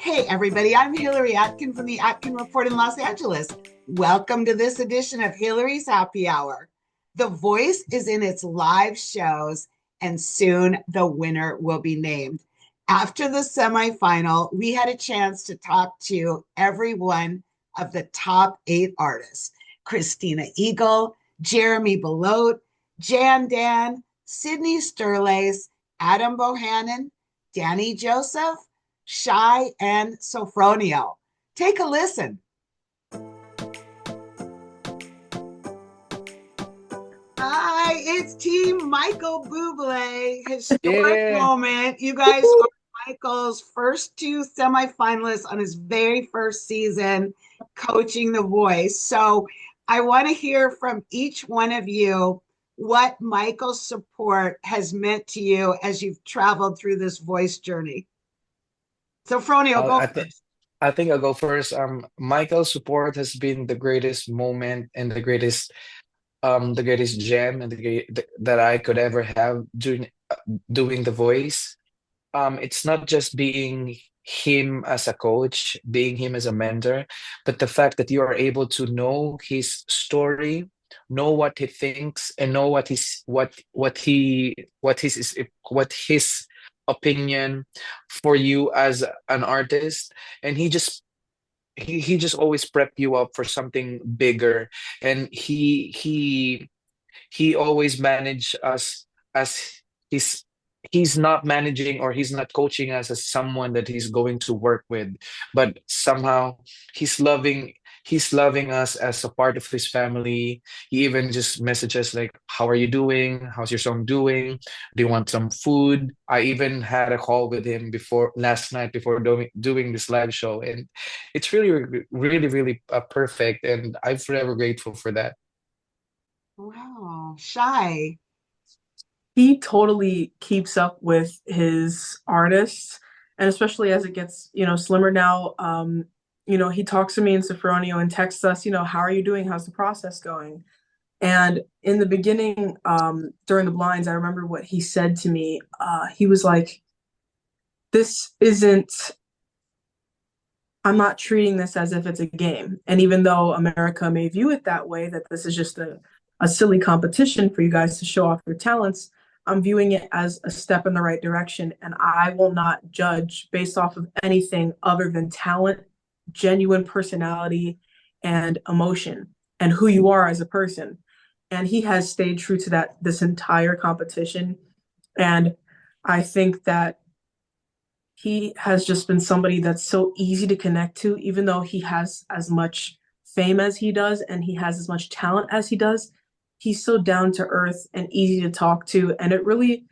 Hey, everybody, I'm Hillary Atkin from the Atkin Report in Los Angeles. Welcome to this edition of Hillary's Happy Hour. The Voice is in its live shows, and soon the winner will be named. After the semifinal, we had a chance to talk to every one of the top 8 artists: Christina Eagle, Jeremy Belote, Jan Dan, Sydney Sterlace, Adam Bohannon, Danny Joseph, Shy, and Sophronio. Take a listen. Hi, it's Team Michael Bublé. Historic Yeah. moment. You guys are Michael's first 2 semifinalists on his very first season coaching The Voice. So I want to hear from each one of you what Michael's support has meant to you as you've traveled through this voice journey. So, Fronio, Uh, go I think first. I think I'll go first. Michael's support has been the greatest moment and the greatest gem and that I could ever have doing The Voice. It's not just being him as a coach, being him as a mentor, but the fact that you are able to know his story, know what he thinks, and know what his opinion for you as an artist, and he just always prep you up for something bigger, and he always manage us as his he's not managing or he's not coaching us as someone that he's going to work with, but somehow he's loving he's loving us as a part of his family. He even just messages like, how are you doing, how's your son doing, do you want some food? I even had a call with him before last night before doing this live show, and it's really perfect, and I'm forever grateful for that. Wow, Shy. He totally keeps up with his artists, and especially as it gets, slimmer now. He talks to me in Sophronio and texts us, how are you doing? How's the process going? And in the beginning, during the blinds, I remember what he said to me. He was like, "This isn't. I'm not treating this as if it's a game. And even though America may view it that way, that this is just a silly competition for you guys to show off your talents, I'm viewing it as a step in the right direction. And I will not judge based off of anything other than talent, genuine personality, and emotion, and who you are as a person." And he has stayed true to that this entire competition. And I think that he has just been somebody that's so easy to connect to, even though he has as much fame as he does and he has as much talent as he does. He's so down to earth and easy to talk to. And it really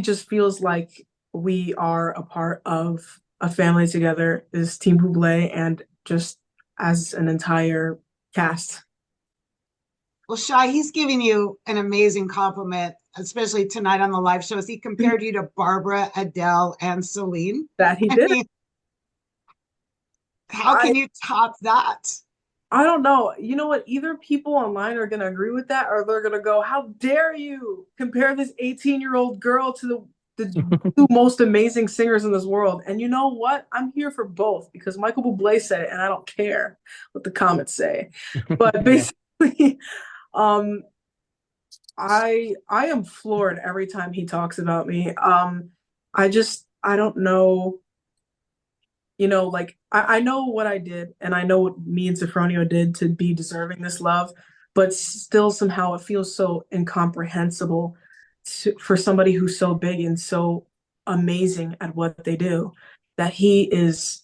just feels like we are a part of a family together, is Team Buble, and just as an entire cast. Well, Shy, he's giving you an amazing compliment, especially tonight on the live shows. He compared you to Barbara, Adele, and Celine. That he I did. mean, how I can you top that? I don't know. You know what? Either people online are going to agree with that, or they're going to go, "How dare you compare this 18-year-old girl to the two most amazing singers in this world?" And you know what? I'm here for both because Michael Bublé said it, and I don't care what the comments say. But Yeah. basically, um, I am floored every time he talks about me. I don't know, like I know what I did and I know what me and Sophronio did to be deserving this love, but still somehow it feels so incomprehensible for somebody who's so big and so amazing at what they do, that he is,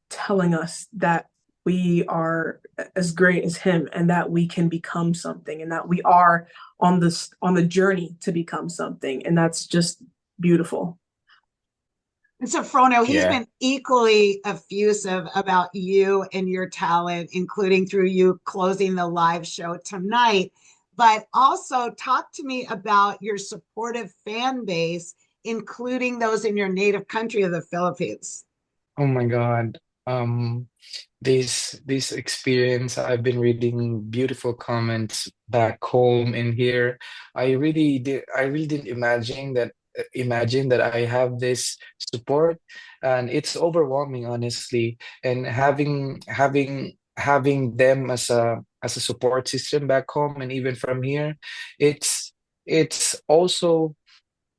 telling us that we are as great as him and that we can become something and that we are on the journey to become something. And that's just beautiful. And so, Frono, he's Yeah. been equally effusive about you and your talent, including through you closing the live show tonight. But also, talk to me about your supportive fan base, including those in your native country of the Philippines. Oh my God. Um, this experience, I've been reading beautiful comments back home and here. I really didn't imagine that imagine that I have this support, and it's overwhelming, honestly. And having them as a support system back home and even from here, it's it's also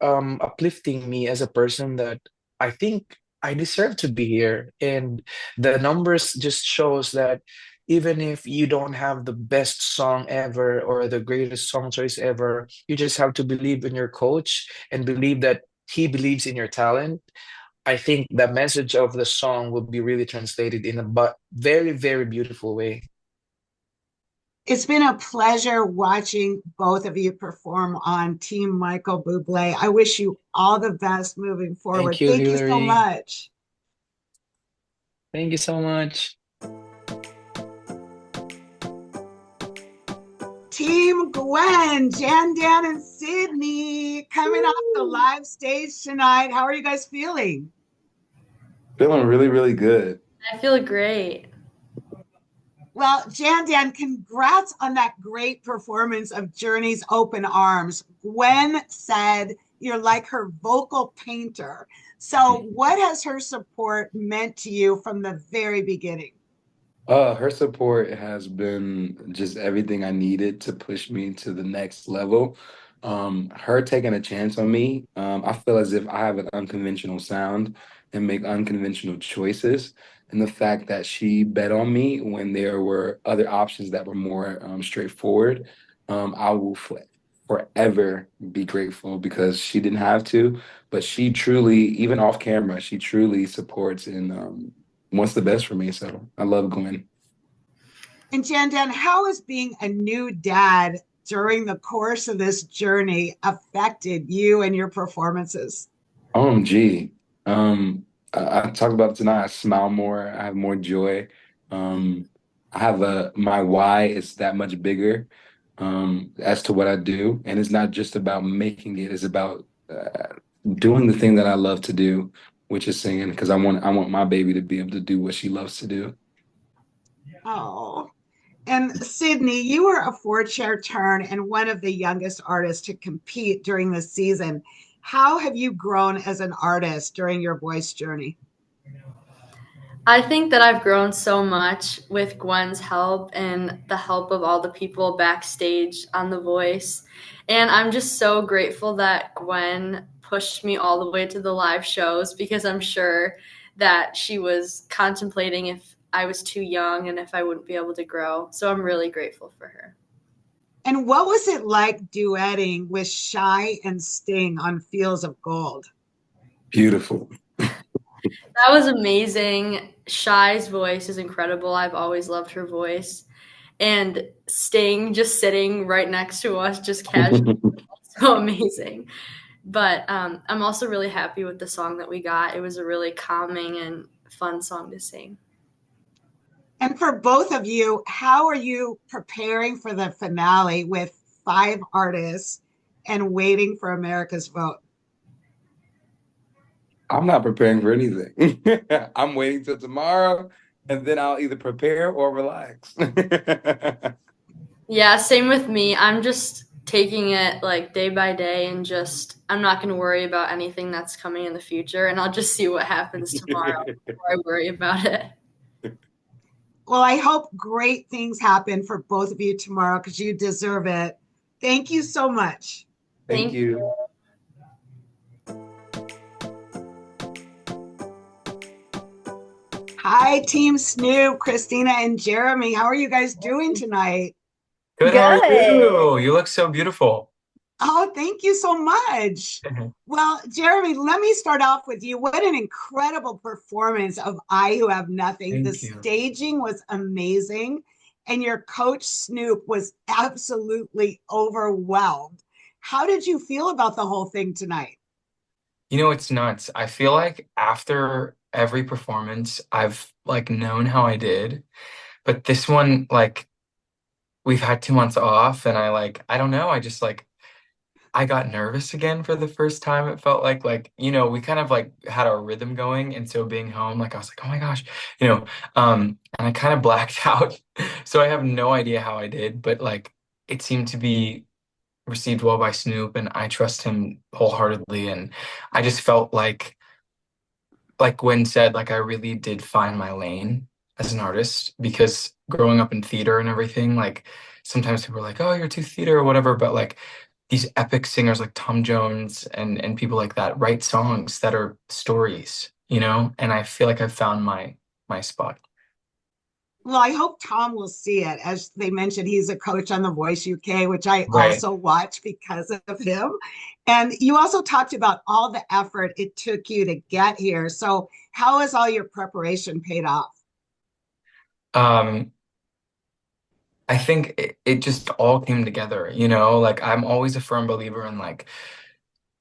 uplifting me as a person that I think I deserve to be here. And the numbers just shows that even if you don't have the best song ever or the greatest song choice ever, you just have to believe in your coach and believe that he believes in your talent. I think the message of the song will be really translated in a very, very beautiful way. It's been a pleasure watching both of you perform on Team Michael Bublé. I wish you all the best moving Thank forward. you, Thank you so Hillary. much. Thank you so much. Team Gwen, Jan, Dan, and Sydney coming off the live stage tonight. How are you guys feeling? Feeling really, really good. I feel great. Well, Jan Dan, congrats on that great performance of Journey's Open Arms. Gwen said you're like her vocal painter. So, what has her support meant to you from the very beginning? Her support has been just everything I needed to push me to the next level. Her taking a chance on me, I feel as if I have an unconventional sound and make unconventional choices. And the fact that she bet on me when there were other options that were more straightforward, I will forever be grateful because she didn't have to, but she truly, even off camera, she truly supports and wants the best for me. So I love Gwen. And Jan Dan, how has being a new dad during the course of this journey affected you and your performances? OMG. I talked about it tonight. I smile more. I have more joy. Um, I have my why is that much bigger as to what I do, and it's not just about making it. It's about doing the thing that I love to do, which is singing, because I want my baby to be able to do what she loves to do. Oh, and Sydney, you were a four-chair turn and one of the youngest artists to compete during the season. How have you grown as an artist during your voice journey? I think that I've grown so much with Gwen's help and the help of all the people backstage on The Voice. And I'm just so grateful that Gwen pushed me all the way to the live shows because I'm sure that she was contemplating if I was too young and if I wouldn't be able to grow. So I'm really grateful for her. And what was it like duetting with Shy and Sting on Fields of Gold? Beautiful. That was amazing. Shy's voice is incredible. I've always loved her voice. And Sting just sitting right next to us, just casually, so amazing. But I'm also really happy with the song that we got. It was a really calming and fun song to sing. And for both of you, how are you preparing for the finale with five artists and waiting for America's vote? I'm not preparing for anything. I'm waiting till tomorrow, and then I'll either prepare or relax. Yeah, same with me. I'm just taking it like day by day and just I'm not going to worry about anything that's coming in the future and I'll just see what happens tomorrow before I worry about it. Well, I hope great things happen for both of you tomorrow because you deserve it. Thank you so much. Thank you. Hi, Team Snoop, Christina, and Jeremy. How are you guys doing tonight? Good, how are you? You look so beautiful. Oh, thank you so much. Well, Jeremy, let me start off with you. What an incredible performance of I Who Have Nothing. Thank The you. staging was amazing, and your coach, Snoop, was absolutely overwhelmed. How did you feel about the whole thing tonight? You know, it's nuts. I feel like after every performance, I've like known how I did, but this one, like, we've had 2 months off, and I don't know, I just like I got nervous again for the first time. It felt like, we kind of like had our rhythm going, and so being home, like I was like, oh my gosh, you know, and I kind of blacked out. So I have no idea how I did, but like it seemed to be received well by Snoop, and I trust him wholeheartedly. And I just felt like Gwen said, like I really did find my lane as an artist because growing up in theater and everything, like sometimes people are like, "Oh, you're too theater" or whatever, but like these epic singers like Tom Jones and people like that write songs that are stories, you know? And I feel like I've found my spot. Well, I hope Tom will see it. As they mentioned, he's a coach on The Voice UK, which I Right. also watch because of him. And you also talked about all the effort it took you to get here. So, how has all your preparation paid off? Um, I think it just all came together, you know? Like I'm always a firm believer in like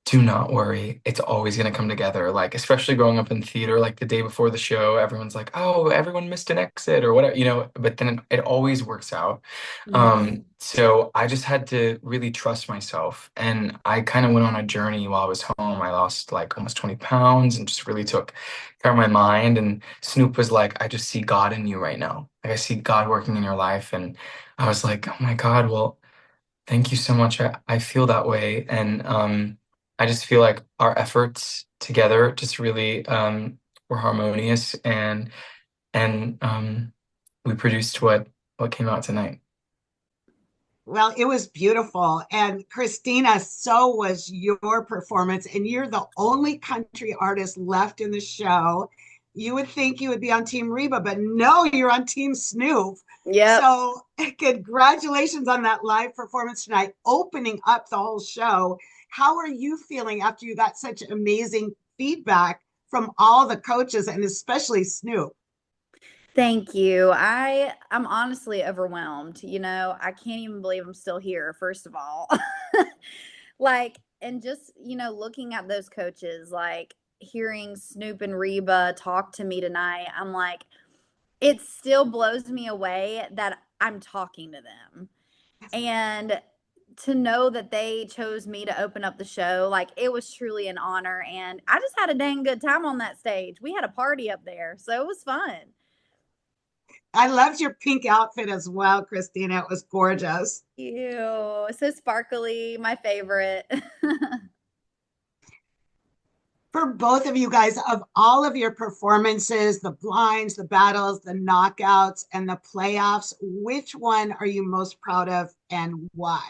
do not worry. It's always going to come together. Like, especially growing up in theater, like the day before the show, everyone's like, oh, everyone missed an exit or whatever, you know, but then it always works out. Yes. So I just had to really trust myself. And I kind of went on a journey while I was home. I lost like almost 20 pounds and just really took care of my mind. And Snoop was like, I just see God in you right now. Like, I see God working in your life. And I was like, oh my God, well, thank you so much. I feel that way. And I just feel like our efforts together just really were harmonious and we produced what came out tonight. Well, it was beautiful. And Christina, so was your performance. And you're the only country artist left in the show. You would think you would be on Team Reba, but no, you're on Team Snoop. Yep. So, congratulations on that live performance tonight, opening up the whole show. How are you feeling after you got such amazing feedback from all the coaches and especially Snoop? Thank you. I'm honestly overwhelmed. You know, I can't even believe I'm still here, first of all. Like, and just, you know, looking at those coaches, like hearing Snoop and Reba talk to me tonight, I'm like, it still blows me away that I'm talking to them. And to know that they chose me to open up the show, like it was truly an honor. And I just had a dang good time on that stage. We had a party up there, so it was fun. I loved your pink outfit as well, Christina. It was gorgeous. Ew, so sparkly, my favorite. For both of you guys, of all of your performances, the blinds, the battles, the knockouts, and the playoffs, which one are you most proud of and why?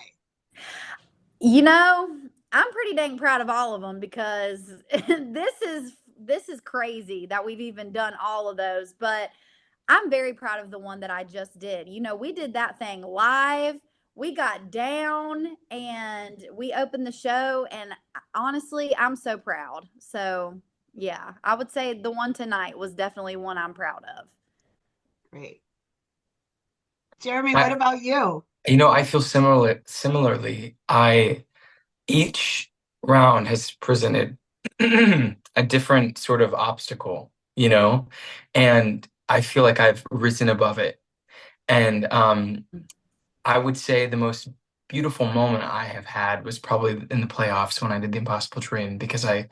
You know, I'm pretty dang proud of all of them because this is crazy that we've even done all of those, but I'm very proud of the one that I just did. You know, we did that thing live. We got down and we opened the show and honestly, I'm so proud. So, yeah, I would say the one tonight was definitely one I'm proud of. Great. Jeremy, what I, about you? you know, I feel similarly. I each round has presented a different sort of obstacle, you know, and I feel like I've risen above it. And I would say the most beautiful moment I have had was probably in the playoffs when I did the Impossible Dream because it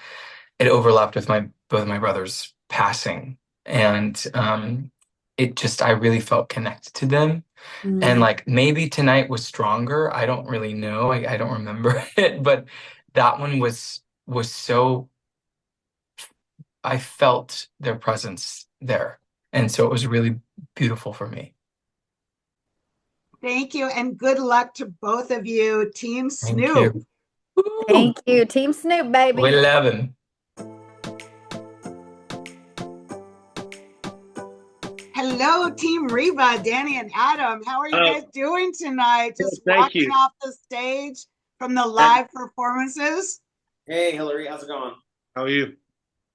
overlapped with my both my brothers passing, and it just I really felt connected to them. And Mm. like maybe tonight was stronger. I don't really know. I don't remember it, but that one was so I felt their presence there. And so it was really beautiful for me. Thank you, and good luck to both of you. Team Thank Snoop. you. Woo! Thank you. Team Snoop, We baby. love him. Hello, Team Reba, Danny and Adam. How are you Oh, guys doing tonight? Just thank walking you. off the stage from the That- live performances? Hey, Hillary, how's it going? How are you?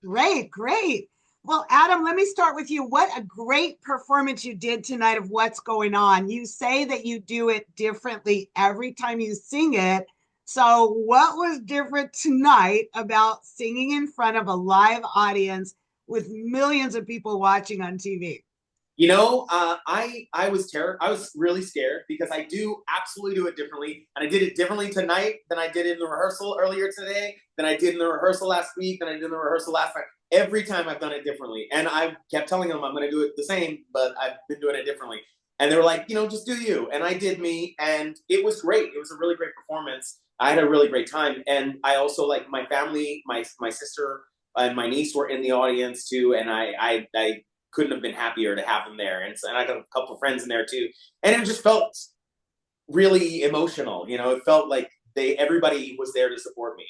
Great, great. Well, Adam, let me start with you. What a great performance you did tonight of What's Going On. You say that you do it differently every time you sing it. So, what was different tonight about singing in front of a live audience with millions of people watching on TV? You know, I was really scared because I do absolutely do it differently, and I did it differently tonight than I did in the rehearsal earlier today, than I did in the rehearsal last week, than I did in the rehearsal last night. Every time I've done it differently, and I kept telling them I'm going to do it the same, but I've been doing it differently. And they were like, just do you. And I did me, and it was great. It was a really great performance. I had a really great time. And I also, like, my family, my sister and my niece were in the audience too, and I couldn't have been happier to have them there. And I got a couple of friends in there too. And it just felt really emotional, It felt like everybody was there to support me,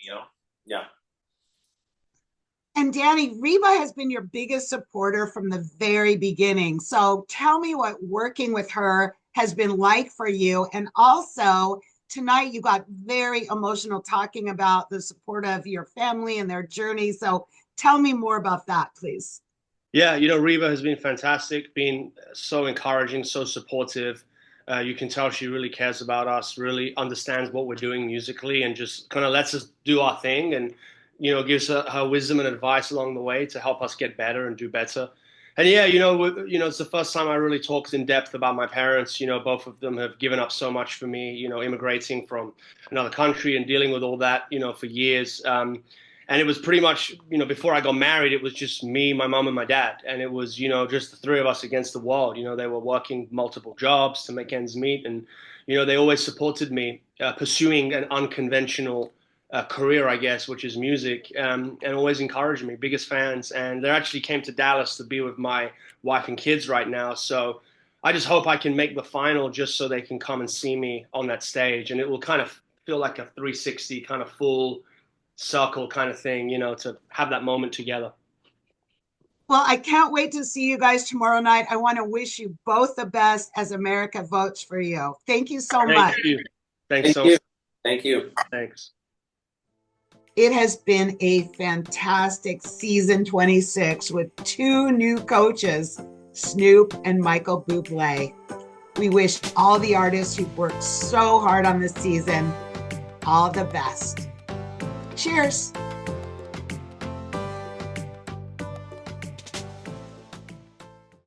Yeah. And Danny, Reba has been your biggest supporter from the very beginning. So tell me what working with her has been like for you. And also, tonight you got very emotional talking about the support of your family and their journey. So tell me more about that, please. Yeah, Reba has been fantastic, been so encouraging, so supportive. You can tell she really cares about us, really understands what we're doing musically, and just kind of lets us do our thing, and gives her wisdom and advice along the way to help us get better and do better. And yeah, it's the first time I really talked in depth about my parents. Both of them have given up so much for me. Immigrating from another country and dealing with all that, for years. And it was pretty much, before I got married, it was just me, my mom, and my dad. And it was, just the three of us against the world. They were working multiple jobs to make ends meet. And, they always supported me pursuing an unconventional career, I guess, which is music, and always encouraged me, biggest fans. And they actually came to Dallas to be with my wife and kids right now. So I just hope I can make the final just so they can come and see me on that stage. And it will kind of feel like a 360 kind of full circle kind of thing, to have that moment together. Well, I can't wait to see you guys tomorrow night. I want to wish you both the best as America votes for you. Thank you so much. You. Thanks so much. Thank you. Thanks. It has been a fantastic season 26 with two new coaches, Snoop and Michael Bublé. We wish all the artists who've worked so hard on this season all the best. Cheers.